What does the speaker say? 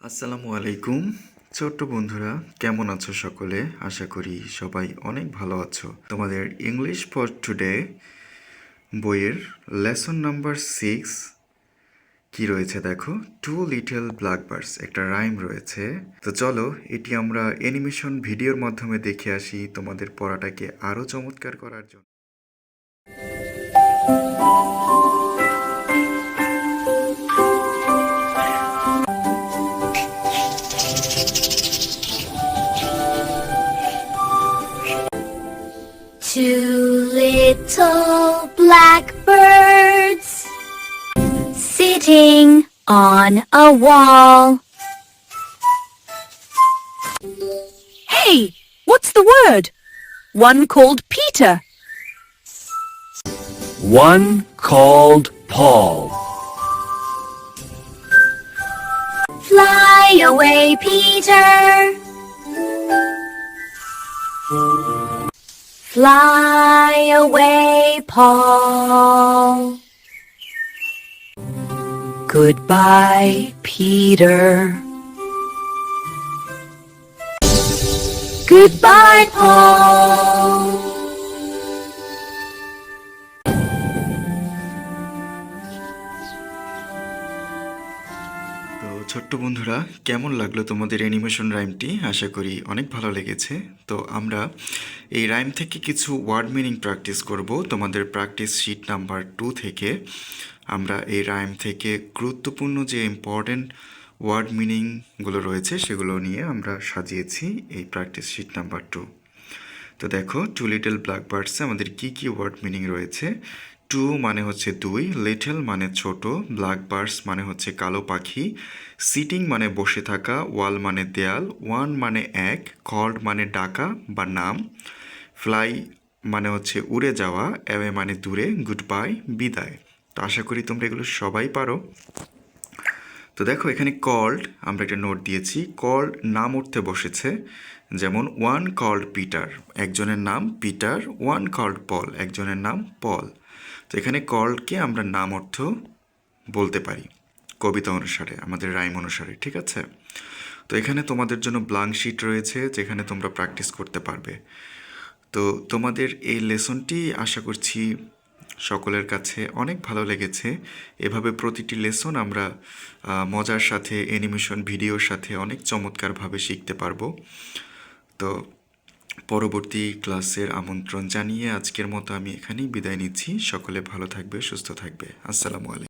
আসসালামু আলাইকুম ছোট্ট বন্ধুরা, কেমন আছো সকলে? আশা করি সবাই অনেক ভালো আছো। তোমাদের ইংলিশ ফর টুডে বইয়ের লেসন নাম্বার 6 কি রয়েছে দেখো, টু লিটল ব্ল্যাকবার্ডস, একটা রাইম রয়েছে। তো চলো এটি আমরা অ্যানিমেশন ভিডিওর মাধ্যমে দেখে আসি তোমাদের পড়াটাকে আরও চমৎকার করার জন্য। Two little blackbirds sitting on a wall. Hey, what's the word? One called Peter. One called Paul. Fly away, Peter. Fly away, Paul. Goodbye, Peter. Goodbye, Paul. তো ছোট্ট বন্ধুরা, কেমন লাগলো তোমাদের অ্যানিমেশন রাইমটি? আশা করি অনেক ভালো লেগেছে। তো আমরা এই রাইম থেকে কিছু ওয়ার্ড মিনিং প্র্যাকটিস করব। তোমাদের প্র্যাকটিস শিট নাম্বার 2 থেকে আমরা এই রাইম থেকে গুরুত্বপূর্ণ যে ইম্পর্ট্যান্ট ওয়ার্ড মিনিংগুলো রয়েছে সেগুলো নিয়ে আমরা সাজিয়েছি এই প্র্যাকটিস শিট নাম্বার 2। তো দেখো, টু লিটল ব্ল্যাকবার্ডসে আমাদের কি কি ওয়ার্ড মিনিং রয়েছে। টু মানে হচ্ছে দুই, লিটল মানে ছোট, ব্ল্যাকবার্ডস মানে হচ্ছে কালো পাখি, সিটিং মানে বসে থাকা, ওয়াল মানে দেয়াল, ওয়ান মানে এক, কল্ড মানে ডাকা বা নাম, ফ্লাই মানে হচ্ছে উড়ে যাওয়া, অ্যাওয়ে মানে দূরে, গুড বাই বিদায়। তো আশা করি তোমরা এগুলো সবাই পারো। তো দেখো এখানে কল্ড আমরা একটা নোট দিয়েছি, কল্ড নাম উঠতে বসেছে। যেমন ওয়ান কল্ড পিটার, একজনের নাম পিটার, ওয়ান কল্ড পল, একজনের নাম পল। তো এখানে কল্ডকে আমরা নাম অর্থ বলতে পারি কবিতা অনুসারে, আমাদের রাইম অনুসারে, ঠিক আছে? তো এখানে তোমাদের জন্য ব্ল্যাঙ্ক শিট রয়েছে যেখানে তোমরা প্র্যাকটিস করতে পারবে। তো তোমাদের এই লেসনটি আশা করছি সকলের কাছে অনেক ভালো লেগেছে। এভাবে প্রতিটি লেসন আমরা মজার সাথে অ্যানিমেশন ভিডিওর সাথে অনেক চমৎকারভাবে শিখতে পারবো। তো পরবর্তী ক্লাসের আমন্ত্রণ জানিয়ে আজকের মতো আমি এখানেই বিদায় নিচ্ছি। সকলে ভালো থাকবে, সুস্থ থাকবে। আসসালামু আলাইকুম।